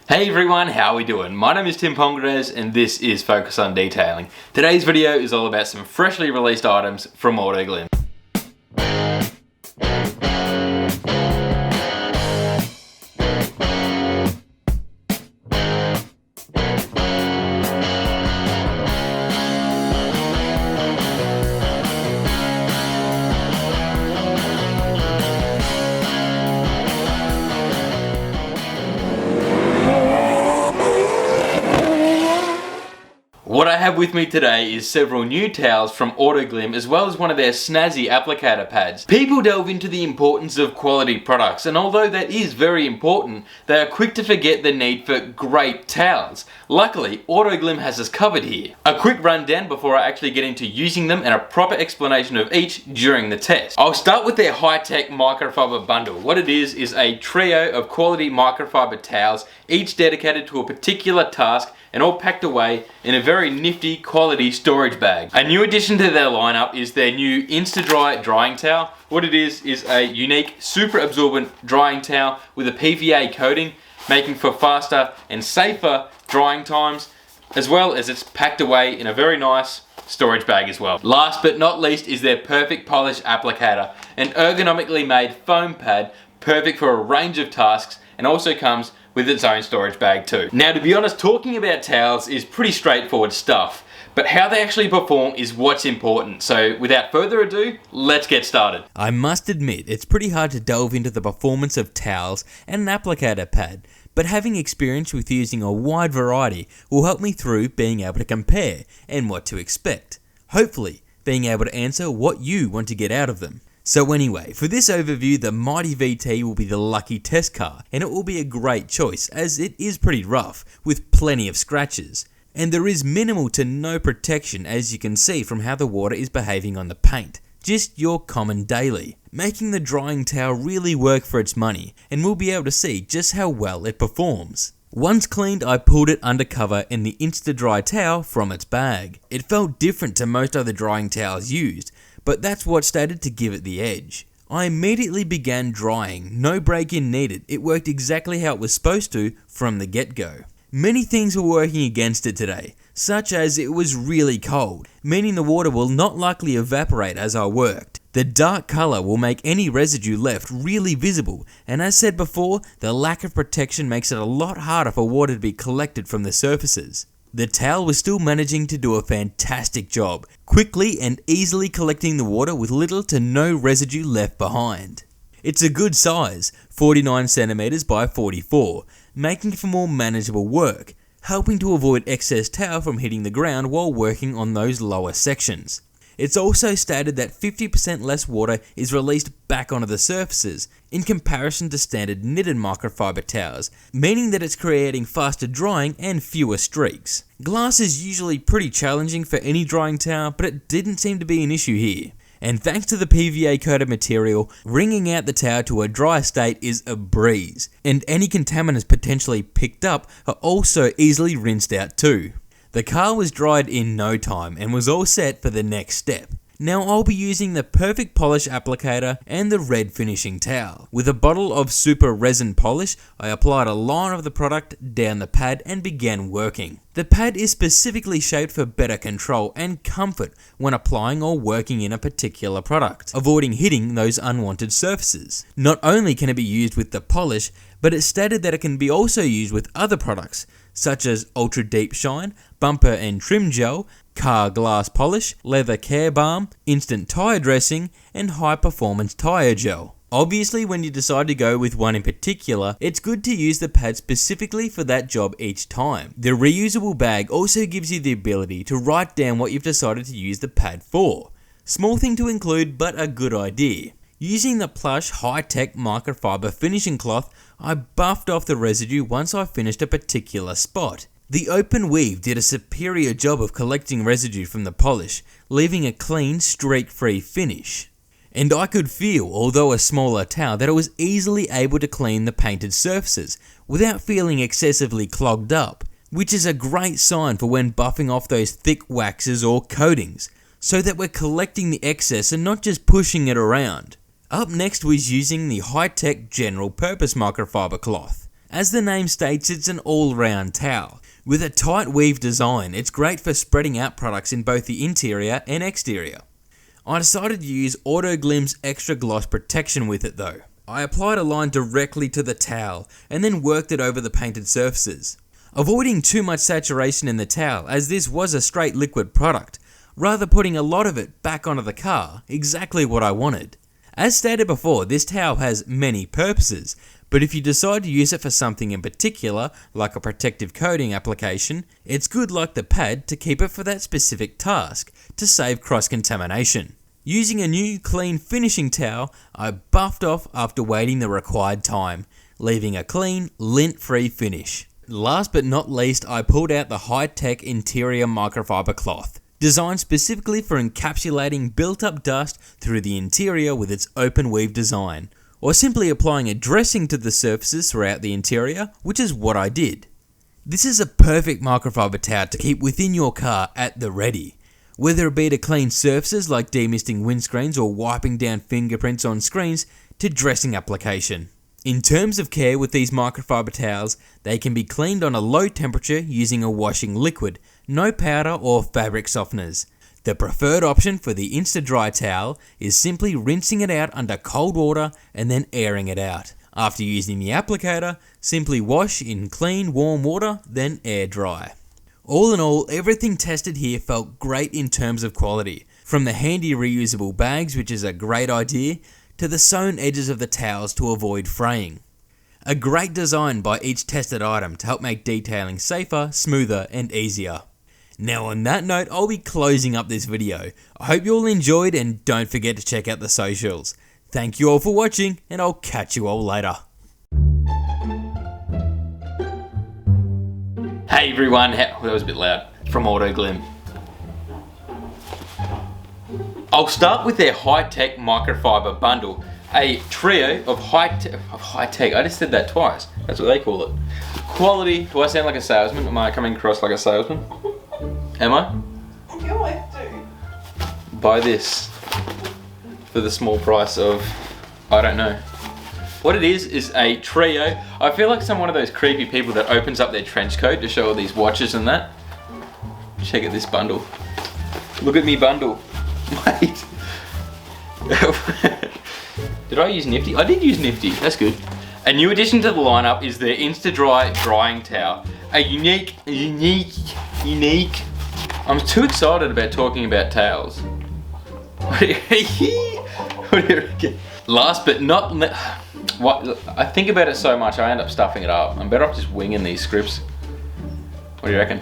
Hey everyone, how are we doing? My name is Tim Pongrez and this is Focus on Detailing. Today's video is all about some freshly released items from Autoglym. What I have with me today is several new towels from Autoglym as well as one of their snazzy applicator pads. People delve into the importance of quality products, and although that is very important, they are quick to forget the need for great towels. Luckily, Autoglym has us covered here. A quick rundown before I actually get into using them and a proper explanation of each during the test. I'll start with their high-tech microfiber bundle. What it is a trio of quality microfiber towels, each dedicated to a particular task and all packed away in a very nifty quality storage bag. A new addition to their lineup is their new Insta-Dry drying towel. What it is a unique super absorbent drying towel with a PVA coating, making for faster and safer drying times, as well as it's packed away in a very nice storage bag as well. Last but not least is their Perfect Polish applicator, an ergonomically made foam pad perfect for a range of tasks, and also comes with its own storage bag too. Now, to be honest, talking about towels is pretty straightforward stuff, but how they actually perform is what's important. So without further ado, let's get started. I must admit, it's pretty hard to delve into the performance of towels and an applicator pad, but having experience with using a wide variety will help me through being able to compare and what to expect. Hopefully, being able to answer what you want to get out of them. So anyway, for this overview, the Mighty VT will be the lucky test car, and it will be a great choice as it is pretty rough with plenty of scratches. And there is minimal to no protection, as you can see from how the water is behaving on the paint. Just your common daily, making the drying towel really work for its money, and we'll be able to see just how well it performs. Once cleaned, I pulled it undercover in the Insta-Dry towel from its bag. It felt different to most other drying towels used, but that's what started to give it the edge. I immediately began drying, no break-in needed. It worked exactly how it was supposed to from the get-go. Many things were working against it today, such as it was really cold, meaning the water will not likely evaporate as I worked. The dark colour will make any residue left really visible, and as said before, the lack of protection makes it a lot harder for water to be collected from the surfaces. The towel was still managing to do a fantastic job, quickly and easily collecting the water with little to no residue left behind. It's a good size, 49cm by 44, making for more manageable work, helping to avoid excess towel from hitting the ground while working on those lower sections. It's also stated that 50% less water is released back onto the surfaces in comparison to standard knitted microfiber towels, meaning that it's creating faster drying and fewer streaks. Glass is usually pretty challenging for any drying towel, but it didn't seem to be an issue here. And thanks to the PVA coated material, wringing out the towel to a dry state is a breeze, and any contaminants potentially picked up are also easily rinsed out too. The car was dried in no time and was all set for the next step. Now I'll be using the Perfect Polish applicator and the red finishing towel. With a bottle of super resin polish, I applied a line of the product down the pad and began working. The pad is specifically shaped for better control and comfort when applying or working in a particular product, avoiding hitting those unwanted surfaces. Not only can it be used with the polish, but it's stated that it can be also used with other products, such as Ultra Deep Shine, Bumper and Trim Gel, Car Glass Polish, Leather Care Balm, Instant Tire Dressing, and High Performance Tire Gel. Obviously, when you decide to go with one in particular, it's good to use the pad specifically for that job each time. The reusable bag also gives you the ability to write down what you've decided to use the pad for. Small thing to include, but a good idea. Using the plush high-tech microfiber finishing cloth, I buffed off the residue once I finished a particular spot. The open weave did a superior job of collecting residue from the polish, leaving a clean, streak-free finish. And I could feel, although a smaller towel, that it was easily able to clean the painted surfaces without feeling excessively clogged up, which is a great sign for when buffing off those thick waxes or coatings, so that we're collecting the excess and not just pushing it around. Up next was using the high-tech general purpose microfiber cloth. As the name states, it's an all-round towel. With a tight weave design, it's great for spreading out products in both the interior and exterior. I decided to use Autoglym's extra gloss protection with it though. I applied a line directly to the towel and then worked it over the painted surfaces, avoiding too much saturation in the towel as this was a straight liquid product, rather putting a lot of it back onto the car, exactly what I wanted. As stated before, this towel has many purposes, but if you decide to use it for something in particular, like a protective coating application, it's good like the pad to keep it for that specific task, to save cross-contamination. Using a new clean finishing towel, I buffed off after waiting the required time, leaving a clean, lint-free finish. Last but not least, I pulled out the high-tech interior microfiber cloth, designed specifically for encapsulating built-up dust through the interior with its open weave design, or simply applying a dressing to the surfaces throughout the interior, which is what I did. This is a perfect microfiber towel to keep within your car at the ready, whether it be to clean surfaces like demisting windscreens or wiping down fingerprints on screens to dressing application. In terms of care with these microfiber towels, they can be cleaned on a low temperature using a washing liquid, no powder or fabric softeners. The preferred option for the Insta-Dry towel is simply rinsing it out under cold water and then airing it out. After using the applicator, simply wash in clean, warm water, then air dry. All in all, everything tested here felt great in terms of quality. From the handy reusable bags, which is a great idea, to the sewn edges of the towels to avoid fraying. A great design by each tested item to help make detailing safer, smoother and easier. Now on that note, I'll be closing up this video. I hope you all enjoyed and don't forget to check out the socials. Thank you all for watching and I'll catch you all later. Hey everyone, that was a bit loud, from Autoglym. I'll start with their high-tech microfiber bundle, a trio of high-tech, I just said that twice, that's what they call it. Quality, do I sound like a salesman? Am I coming across like a salesman? Am I? You always do. Buy this for the small price of, I don't know. What it is a trio. I feel like I'm one of those creepy people that opens up their trench coat to show all these watches and that. Check out this bundle. Look at me bundle. Wait. Did I use Nifty? I did use Nifty, that's good. A new addition to the lineup is the Insta-Dry drying towel. A unique. I'm too excited about talking about towels. What do you reckon? Last but not what, I think about it so much I end up stuffing it up. I'm better off just winging these scripts. What do you reckon?